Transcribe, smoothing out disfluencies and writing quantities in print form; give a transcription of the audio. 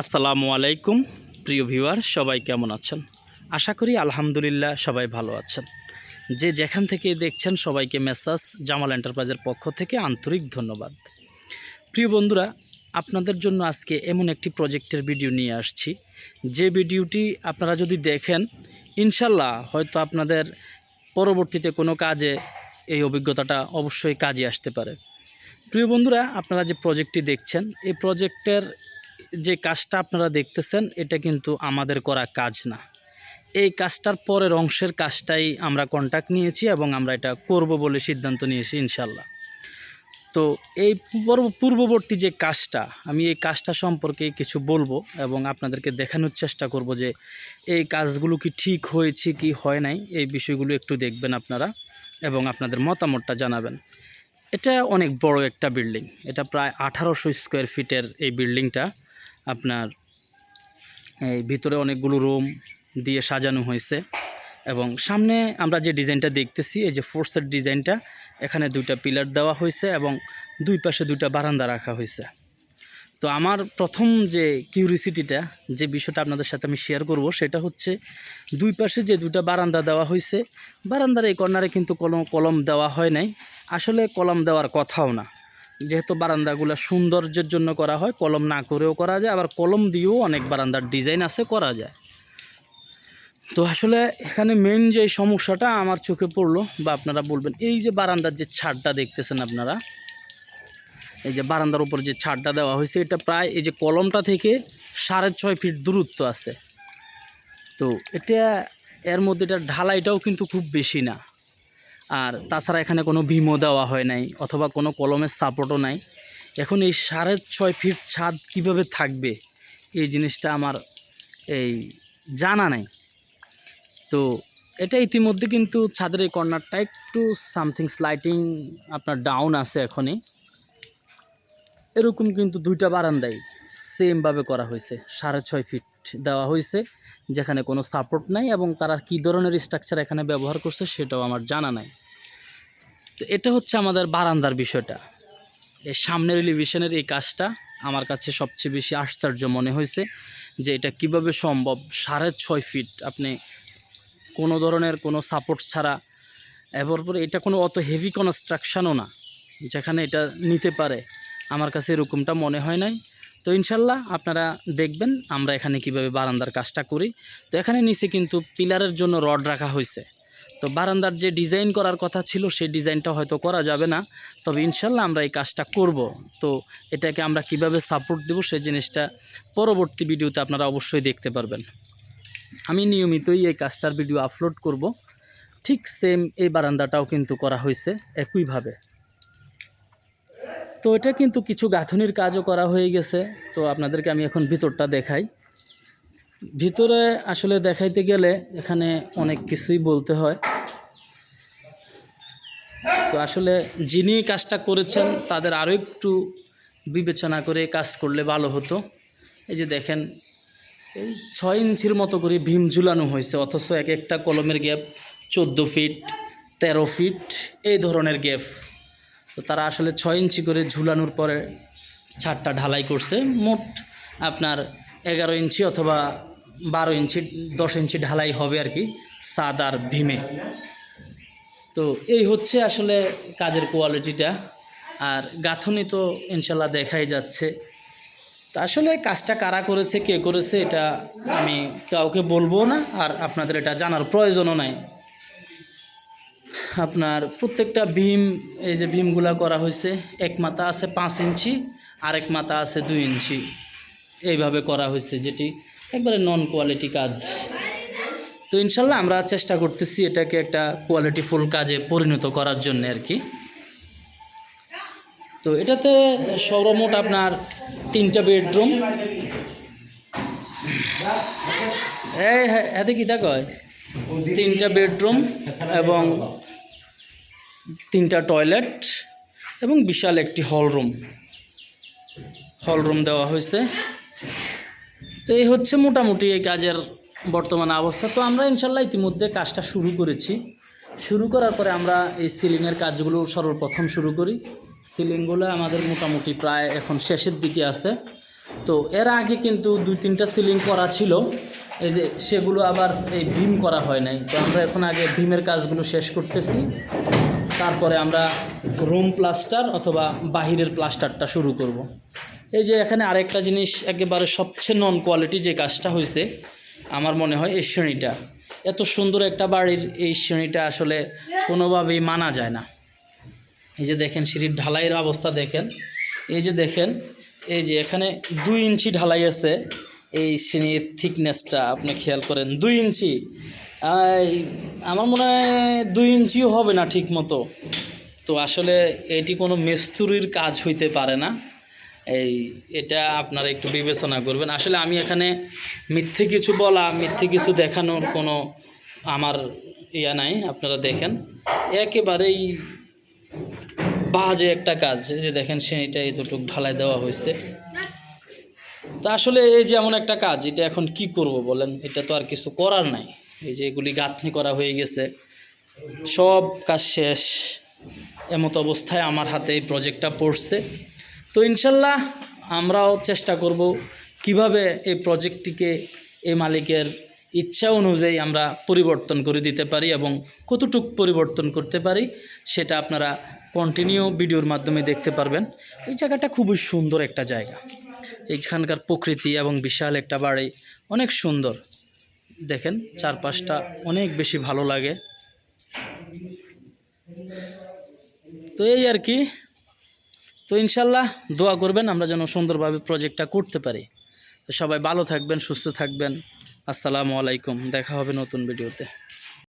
আসসালামু আলাইকুম প্রিয় ভিউয়ার, সবাই কেমন আছেন? আশা করি আলহামদুলিল্লাহ সবাই ভালো আছেন। যে যেখান থেকে দেখছেন সবাইকে মেসাজ জামাল এন্টারপ্রাইজের পক্ষ থেকে আন্তরিক ধন্যবাদ। প্রিয় বন্ধুরা, আপনাদের জন্য আজকে এমন একটি প্রজেক্টের ভিডিও নিয়ে আসছি, যে ভিডিওটি আপনারা যদি দেখেন ইনশাল্লাহ হয়তো আপনাদের পরবর্তীতে কোনো কাজে এই অভিজ্ঞতাটা অবশ্যই কাজে আসতে পারে। প্রিয় বন্ধুরা, আপনারা যে প্রজেক্টটি দেখছেন, এই প্রজেক্টের যে কাজটা আপনারা দেখতেছেন এটা কিন্তু আমাদের করা কাজ না। এই কাজটার পরের অংশের কাজটাই আমরা কন্ট্যাক্ট নিয়েছি এবং আমরা এটা করব বলে সিদ্ধান্ত নিয়েছি ইনশাল্লাহ। তো এই পূর্ববর্তী যে কাজটা, আমি এই কাজটা সম্পর্কে কিছু বলবো এবং আপনাদেরকে দেখানোর চেষ্টা করব যে এই কাজগুলো কি ঠিক হয়েছে কি হয় নাই, এই বিষয়গুলো একটু দেখবেন আপনারা এবং আপনাদের মতামতটা জানাবেন। এটা অনেক বড় একটা বিল্ডিং, এটা প্রায় 1800 স্কোয়ার ফিটের এই বিল্ডিংটা। আপনার এই ভিতরে অনেকগুলো রুম দিয়ে সাজানো হয়েছে এবং সামনে আমরা যে ডিজাইনটা দেখতেছি, এই যে ফোর্সের ডিজাইনটা, এখানে দুইটা পিলার দেওয়া হয়েছে এবং দুই পাশে দুইটা বারান্দা রাখা হয়েছে। তো আমার প্রথম যে কিউরিসিটিটা, যে বিষয়টা আপনাদের সাথে আমি শেয়ার করব, সেটা হচ্ছে দুই পাশে যে দুইটা বারান্দা দেওয়া হয়েছে, বারান্দার এই কর্নারে কিন্তু কলম দেওয়া হয় নাই। আসলে কলম দেওয়ার কথাও না, যেহেতু বারান্দাগুলো সৌন্দর্যের জন্য করা হয়, কলম না করেও করা যায়, আবার কলম দিয়েও অনেক বারান্দার ডিজাইন আছে, করা যায়। তো আসলে এখানে মেইন যে সমস্যাটা আমার চোখে পড়লো, বা আপনারা বলবেন, এই যে বারান্দার যে ছাদটা দেখতেছেন আপনারা, এই যে বারান্দার উপর যে ছাদটা দেওয়া হয়েছে, এটা প্রায় এই যে কলমটা থেকে 6.5 ফিট দূরত্ব আছে। তো এটা এর মধ্যে এটা ঢালাইটাও কিন্তু খুব বেশি না, আর তাছাড়া এখানে কোনো ভীমও দেওয়া হয় নাই অথবা কোনো কলমের সাপোর্টও নাই। এখন এই 6.5 ফিট ছাদ কিভাবে থাকবে, এই জিনিসটা আমার এই জানা নাই। তো এটা ইতিমধ্যে কিন্তু ছাদের এই কর্নারটা একটু সামথিং স্লাইটিং আপনার ডাউন আছে এখনই। এরকম কিন্তু দুইটা বারান্দাই সেমভাবে করা হয়েছে, 6.5 ফিট দেওয়া হয়েছে, যেখানে কোনো সাপোর্ট নাই এবং তারা কী ধরনের স্ট্রাকচার এখানে ব্যবহার করছে সেটাও আমার জানা নাই। তো এটা হচ্ছে আমাদের বারান্দার বিষয়টা। এই সামনের এলিভেশনের এই কাজটা আমার কাছে সবচেয়ে বেশি আশ্চর্য মনে হয়েছে, যে এটা কিভাবে সম্ভব 6.5 ফিট আপনি কোনো ধরনের কোনো সাপোর্ট ছাড়া। এরপরে এটা কোনো অত হেভি কনস্ট্রাকশনও না যেখানে এটা নিতে পারে, আমার কাছে এরকমটা মনে হয় নাই। তো ইনশাল্লাহ আপনারা দেখবেন আমরা এখানে কিভাবে বারান্দার কাজটা করি। তো এখানে নিচে কিন্তু পিলারের জন্য রড রাখা হয়েছে। তো বারান্দার যে ডিজাইন করার কথা ছিল সেই ডিজাইনটা হয়তো করা যাবে না, তবে ইনশাল্লাহ আমরা এই কাজটা করব। তো এটাকে আমরা কিভাবে সাপোর্ট দেব সেই জিনিসটা পরবর্তী ভিডিওতে আপনারা অবশ্যই দেখতে পারবেন। আমি নিয়মিতই এই কাজটার ভিডিও আপলোড করব। ঠিক সেম এই বারান্দাটাও কিন্তু করা হয়েছে একইভাবে। তো এটা কিন্তু কিছু গাঁথনির কাজও করা হয়ে গেছে। তো আপনাদেরকে আমি এখন ভিতরটা দেখাই। ভিতরে আসলে দেখাইতে গেলে এখানে অনেক কিছুই বলতে হয়। তো আসলে যিনি কাজটা করেছেন তাদের আরও একটু বিবেচনা করে কাজ করলে ভালো হতো। এই যে দেখেন, এই 6 ইঞ্চির মতো করে ভীম ঝুলানো হয়েছে, অথচ এক একটা কলমের গ্যাপ 14 ফিট 13 ফিট এই ধরনের গ্যাপ। তো তারা আসলে 6 ইঞ্চি করে ঝুলানোর পরে ছাদটা ঢালাই করছে। মোট আপনার 11 ইঞ্চি অথবা 12 ইঞ্চি 10 ইঞ্চি ঢালাই হবে আর কি, ছাদ আর ভীমে। তো এই হচ্ছে আসলে কাজের কোয়ালিটিটা, আর গাঁথনি তো ইনশাল্লাহ দেখাই যাচ্ছে। তা আসলে কাজটা কারা করেছে, কে করেছে, এটা আমি কাউকে বলবো না, আর আপনাদের এটা জানার প্রয়োজনও নাই। আপনার প্রত্যেকটা ভীম, এই যে ভীমগুলা করা হয়েছে, এক মাথা আছে 5 ইঞ্চি, আরেক মাথা আছে 2 ইঞ্চি, এইভাবে করা হয়েছে, যেটি একবারে নন কোয়ালিটি কাজ। তো ইনশাল্লাহ আমরা চেষ্টা করতেছি এটাকে একটা কোয়ালিটিফুল কাজে পরিণত করার জন্য আর কি। তো এটাতে সর্বমোট আপনার 3টা বেডরুম, এতে কী তা কয়, 3টা বেডরুম এবং 3টা টয়লেট এবং বিশাল একটি হল রুম দেওয়া হয়েছে। তো এই হচ্ছে মোটামুটি এই কাজের বর্তমান অবস্থা। তো আমরা ইনশাল্লাহ ইতিমধ্যে কাজটা শুরু করেছি। শুরু করার পরে আমরা এই সিলিংয়ের কাজগুলো সর্বপ্রথম শুরু করি। সিলিংগুলো আমাদের মোটামুটি প্রায় এখন শেষের দিকে আছে। তো এর আগে কিন্তু 2-3টা সিলিং করা ছিল, এই যে সেগুলো আবার এই ভীম করা হয় নাই। তো আমরা এখন আগে ভীমের কাজগুলো শেষ করতেছি, তারপরে আমরা রুম প্লাস্টার অথবা বাহিরের প্লাস্টারটা শুরু করব। এই যে এখানে আরেকটা জিনিস একেবারে সবচেয়ে নন কোয়ালিটি যে কাজটা হয়েছে আমার মনে হয় এই শ্রেণীটা। এত সুন্দর একটা বাড়ির এই শ্রেণীটা আসলে কোনোভাবেই মানা যায় না। এই যে দেখেন সিঁড়ির ঢালাইয়ের অবস্থা দেখেন, এই যে দেখেন এই যে এখানে 2 ইঞ্চি ঢালাই আছে, এই শ্রেণীর থিকনেসটা আপনি খেয়াল করেন 2 ইঞ্চি। আমার মনে হয় 2 ইঞ্চিও হবে না ঠিক মতো। তো আসলে এটি কোনো মিস্ত্রির কাজ হইতে পারে না, এটা আপনারা একটু বিবেচনা করবেন। আসলে আমি এখানে মিথ্যে কিছু বলা, মিথ্যে কিছু দেখানোর কোনো আমার ইয়া নাই। আপনারা দেখেন একেবারেই বাজে একটা কাজ। এই যে দেখেন সেটা এতটুকু ঢালাই দেওয়া হয়েছে। তা আসলে এই যে এমন একটা কাজ, এটা এখন কি করব বলেন, এটা তো আর কিছু করার নাই। এই যে এগুলি গাঁথনি করা হয়ে গেছে, সব কাজ শেষ, এমত অবস্থায় আমার হাতে এই প্রজেক্টটা পড়ছে। তো ইনশাল্লাহ আমরাও চেষ্টা করব কিভাবে এই প্রজেক্টটিকে এই মালিকের ইচ্ছা অনুযায়ী আমরা পরিবর্তন করে দিতে পারি এবং কতটুকু পরিবর্তন করতে পারি সেটা আপনারা কন্টিনিউ ভিডিওর মাধ্যমে দেখতে পারবেন। এই জায়গাটা খুবই সুন্দর একটা জায়গা, এইখানকার প্রকৃতি এবং বিশাল একটা বাড়ি, অনেক সুন্দর। দেখেন চারপাশটা অনেক বেশি ভালো লাগে। তো এই আর কি। তো ইনশাল্লাহ দোয়া করবেন আমরা যেন সুন্দরভাবে প্রজেক্টটা করতে পারি। তো সবাই ভালো থাকবেন, সুস্থ থাকবেন। আসসালামু আলাইকুম, দেখা হবে নতুন ভিডিওতে।